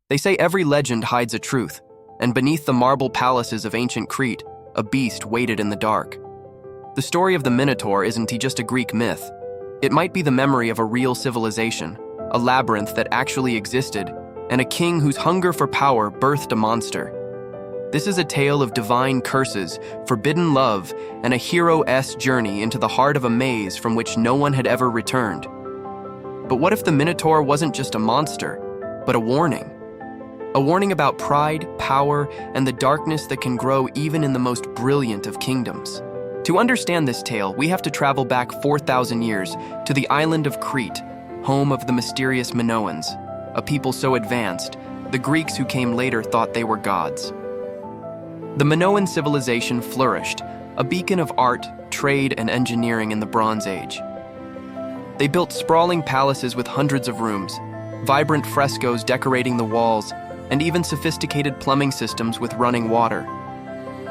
They say every legend hides a truth, and beneath the marble palaces of ancient Crete, a beast waited in the dark. The story of the Minotaur isn't just a Greek myth. It might be the memory of a real civilization, a labyrinth that actually existed, and a king whose hunger for power birthed a monster. This is a tale of divine curses, forbidden love, and a hero's journey into the heart of a maze from which no one had ever returned. But what if the Minotaur wasn't just a monster, but a warning? A warning about pride, power, and the darkness that can grow even in the most brilliant of kingdoms. To understand this tale, we have to travel back 4,000 years to the island of Crete, home of the mysterious Minoans, a people so advanced, the Greeks who came later thought they were gods. The Minoan civilization flourished, a beacon of art, trade, and engineering in the Bronze Age. They built sprawling palaces with hundreds of rooms, vibrant frescoes decorating the walls, and even sophisticated plumbing systems with running water.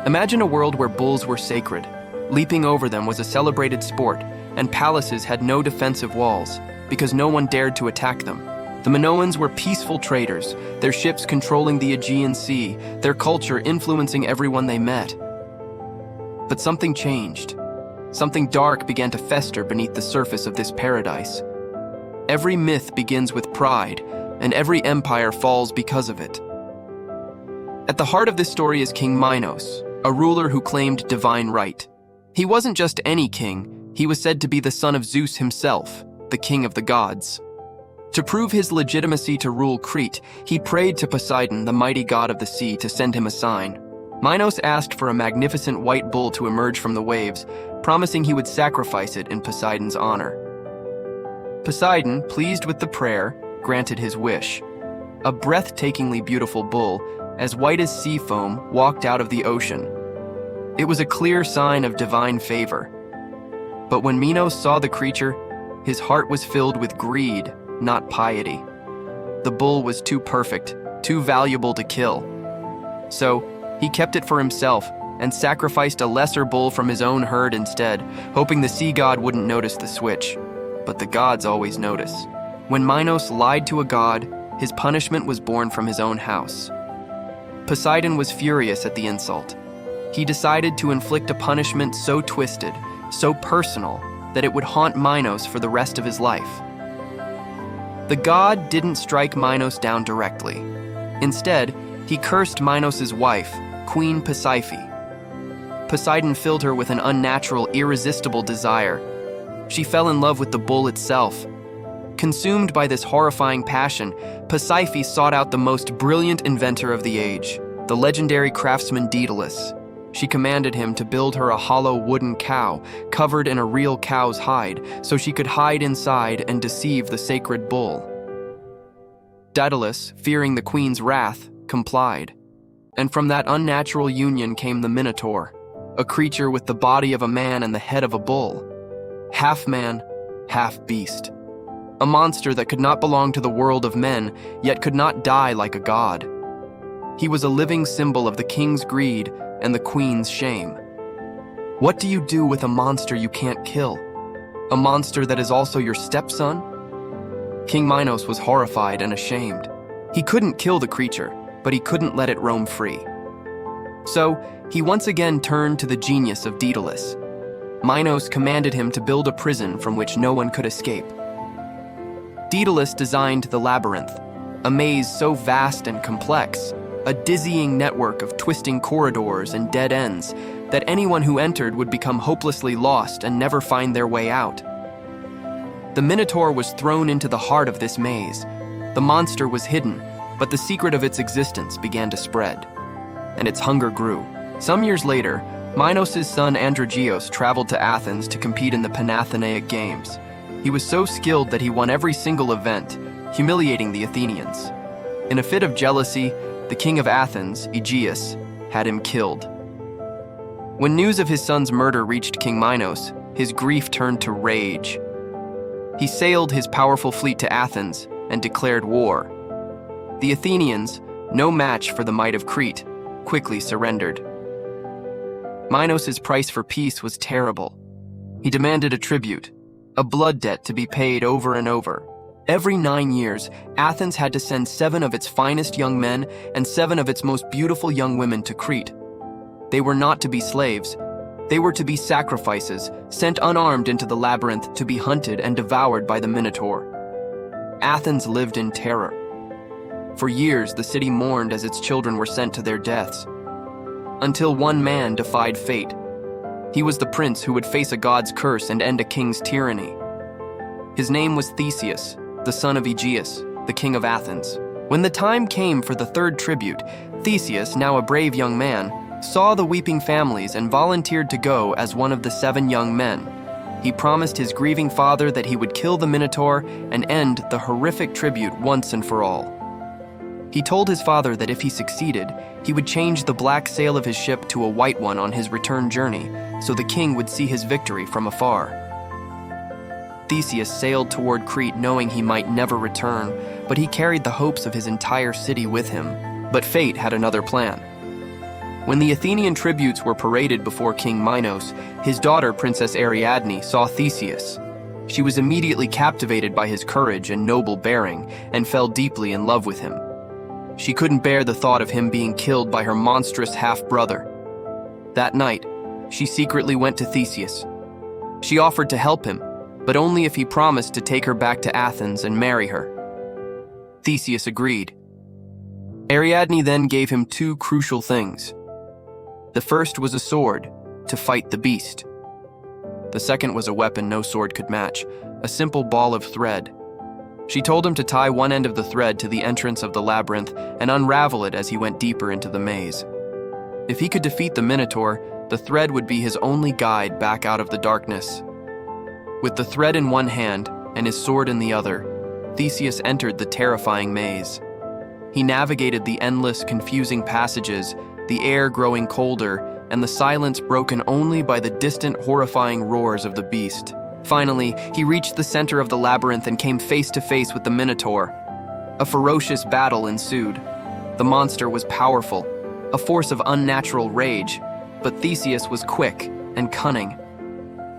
Imagine a world where bulls were sacred. Leaping over them was a celebrated sport, and palaces had no defensive walls, because no one dared to attack them. The Minoans were peaceful traders, their ships controlling the Aegean Sea, their culture influencing everyone they met. But something changed. Something dark began to fester beneath the surface of this paradise. Every myth begins with pride, and every empire falls because of it. At the heart of this story is King Minos, a ruler who claimed divine right. He wasn't just any king, he was said to be the son of Zeus himself, the king of the gods. To prove his legitimacy to rule Crete, he prayed to Poseidon, the mighty god of the sea, to send him a sign. Minos asked for a magnificent white bull to emerge from the waves, promising he would sacrifice it in Poseidon's honor. Poseidon, pleased with the prayer, granted his wish. A breathtakingly beautiful bull, as white as sea foam, walked out of the ocean. It was a clear sign of divine favor. But when Minos saw the creature, his heart was filled with greed, not piety. The bull was too perfect, too valuable to kill. So, he kept it for himself and sacrificed a lesser bull from his own herd instead, hoping the sea god wouldn't notice the switch. But the gods always notice. When Minos lied to a god, his punishment was born from his own house. Poseidon was furious at the insult. He decided to inflict a punishment so twisted, so personal, that it would haunt Minos for the rest of his life. The god didn't strike Minos down directly. Instead, he cursed Minos' wife, Queen Pasiphaë. Poseidon filled her with an unnatural, irresistible desire. She fell in love with the bull itself. Consumed by this horrifying passion, Pasiphaë sought out the most brilliant inventor of the age, the legendary craftsman Daedalus. She commanded him to build her a hollow wooden cow, covered in a real cow's hide, so she could hide inside and deceive the sacred bull. Daedalus, fearing the queen's wrath, complied. And from that unnatural union came the Minotaur, a creature with the body of a man and the head of a bull. Half man, half beast. A monster that could not belong to the world of men, yet could not die like a god. He was a living symbol of the king's greed and the queen's shame. What do you do with a monster you can't kill? A monster that is also your stepson? King Minos was horrified and ashamed. He couldn't kill the creature, but he couldn't let it roam free. So, he once again turned to the genius of Daedalus. Minos commanded him to build a prison from which no one could escape. Daedalus designed the labyrinth, a maze so vast and complex, a dizzying network of twisting corridors and dead ends, that anyone who entered would become hopelessly lost and never find their way out. The Minotaur was thrown into the heart of this maze. The monster was hidden, but the secret of its existence began to spread. And its hunger grew. Some years later, Minos' son Androgeos traveled to Athens to compete in the Panathenaic Games. He was so skilled that he won every single event, humiliating the Athenians. In a fit of jealousy, the king of Athens, Aegeus, had him killed. When news of his son's murder reached King Minos, his grief turned to rage. He sailed his powerful fleet to Athens and declared war. The Athenians, no match for the might of Crete, quickly surrendered. Minos' price for peace was terrible. He demanded a tribute, a blood debt to be paid over and over. Every 9 years, Athens had to send 7 of its finest young men and 7 of its most beautiful young women to Crete. They were not to be slaves. They were to be sacrifices, sent unarmed into the labyrinth to be hunted and devoured by the Minotaur. Athens lived in terror. For years, the city mourned as its children were sent to their deaths. Until one man defied fate. He was the prince who would face a god's curse and end a king's tyranny. His name was Theseus, the son of Aegeus, the king of Athens. When the time came for the third tribute, Theseus, now a brave young man, saw the weeping families and volunteered to go as one of the 7 young men. He promised his grieving father that he would kill the Minotaur and end the horrific tribute once and for all. He told his father that if he succeeded, he would change the black sail of his ship to a white one on his return journey, so the king would see his victory from afar. Theseus sailed toward Crete knowing he might never return, but he carried the hopes of his entire city with him. But fate had another plan. When the Athenian tributes were paraded before King Minos, his daughter, Princess Ariadne, saw Theseus. She was immediately captivated by his courage and noble bearing and fell deeply in love with him. She couldn't bear the thought of him being killed by her monstrous half-brother. That night, she secretly went to Theseus. She offered to help him, but only if he promised to take her back to Athens and marry her. Theseus agreed. Ariadne then gave him 2 crucial things. The first was a sword, to fight the beast. The second was a weapon no sword could match, a simple ball of thread. She told him to tie one end of the thread to the entrance of the labyrinth and unravel it as he went deeper into the maze. If he could defeat the Minotaur, the thread would be his only guide back out of the darkness. With the thread in one hand and his sword in the other, Theseus entered the terrifying maze. He navigated the endless, confusing passages, the air growing colder, and the silence broken only by the distant, horrifying roars of the beast. Finally, he reached the center of the labyrinth and came face to face with the Minotaur. A ferocious battle ensued. The monster was powerful, a force of unnatural rage, but Theseus was quick and cunning.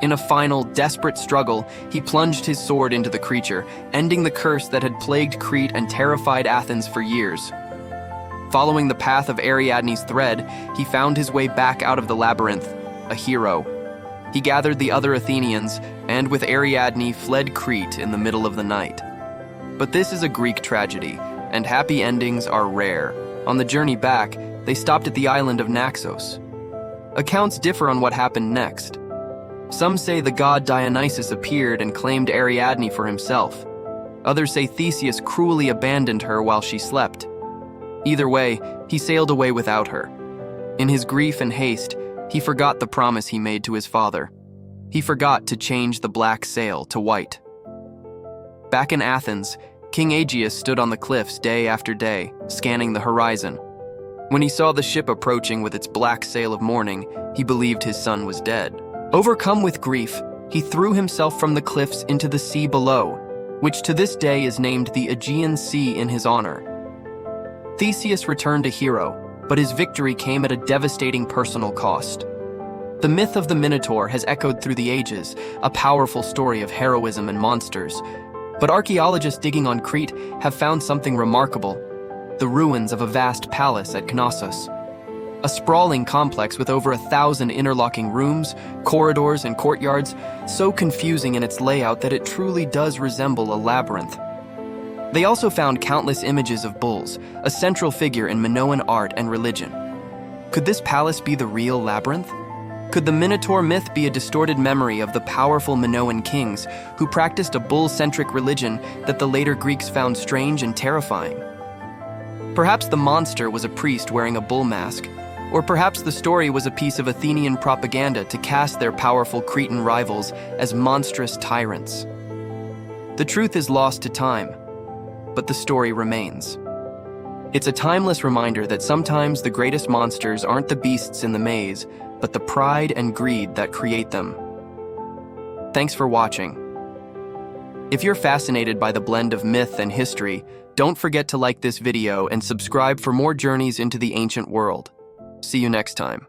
In a final, desperate struggle, he plunged his sword into the creature, ending the curse that had plagued Crete and terrified Athens for years. Following the path of Ariadne's thread, he found his way back out of the labyrinth, a hero. He gathered the other Athenians, and with Ariadne fled Crete in the middle of the night. But this is a Greek tragedy, and happy endings are rare. On the journey back, they stopped at the island of Knossos. Accounts differ on what happened next. Some say the god Dionysus appeared and claimed Ariadne for himself. Others say Theseus cruelly abandoned her while she slept. Either way, he sailed away without her. In his grief and haste, he forgot the promise he made to his father. He forgot to change the black sail to white. Back in Athens, King Aegeus stood on the cliffs day after day, scanning the horizon. When he saw the ship approaching with its black sail of mourning, he believed his son was dead. Overcome with grief, he threw himself from the cliffs into the sea below, which to this day is named the Aegean Sea in his honor. Theseus returned a hero, but his victory came at a devastating personal cost. The myth of the Minotaur has echoed through the ages, a powerful story of heroism and monsters. But archaeologists digging on Crete have found something remarkable: the ruins of a vast palace at Knossos. A sprawling complex with over 1,000 interlocking rooms, corridors, and courtyards, so confusing in its layout that it truly does resemble a labyrinth. They also found countless images of bulls, a central figure in Minoan art and religion. Could this palace be the real labyrinth? Could the Minotaur myth be a distorted memory of the powerful Minoan kings who practiced a bull-centric religion that the later Greeks found strange and terrifying? Perhaps the monster was a priest wearing a bull mask, or perhaps the story was a piece of Athenian propaganda to cast their powerful Cretan rivals as monstrous tyrants. The truth is lost to time, but the story remains. It's a timeless reminder that sometimes the greatest monsters aren't the beasts in the maze, but the pride and greed that create them. Thanks for watching. If you're fascinated by the blend of myth and history, don't forget to like this video and subscribe for more journeys into the ancient world. See you next time.